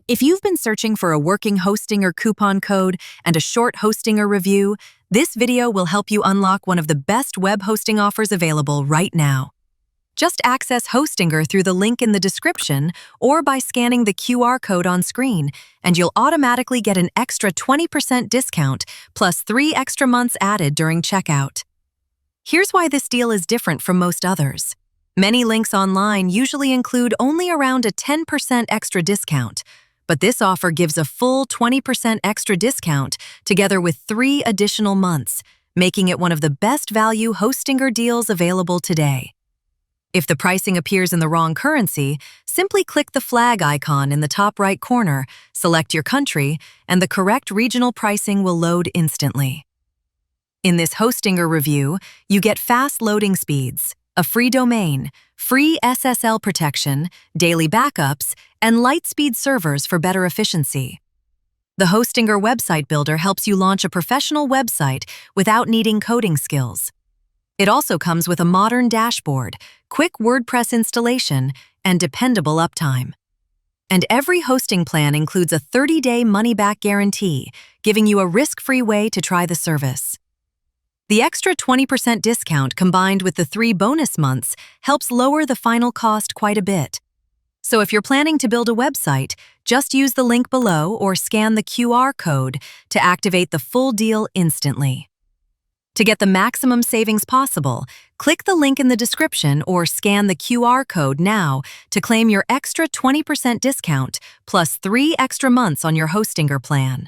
If you've been searching for a working Hostinger coupon code and a short Hostinger review, this video will help you unlock one of the best web hosting offers available right now. Just access Hostinger through the link in the description or by scanning the QR code on screen, and you'll automatically get an extra 20% discount plus 3 extra months added during checkout. Here's why this deal is different from most others. Many links online usually include only around a 10% extra discount, but this offer gives a full 20% extra discount together with 3 additional months, making it one of the best value Hostinger deals available today. If the pricing appears in the wrong currency, simply click the flag icon in the top right corner, select your country, and the correct regional pricing will load instantly. In this Hostinger review, you get fast loading speeds, a free domain, free SSL protection, daily backups, and light-speed servers for better efficiency. The Hostinger website builder helps you launch a professional website without needing coding skills. It also comes with a modern dashboard, quick WordPress installation, and dependable uptime. And every hosting plan includes a 30-day money-back guarantee, giving you a risk-free way to try the service. The extra 20% discount combined with the 3 bonus months helps lower the final cost quite a bit. So if you're planning to build a website, just use the link below or scan the QR code to activate the full deal instantly. To get the maximum savings possible, click the link in the description or scan the QR code now to claim your extra 20% discount plus 3 extra months on your Hostinger plan.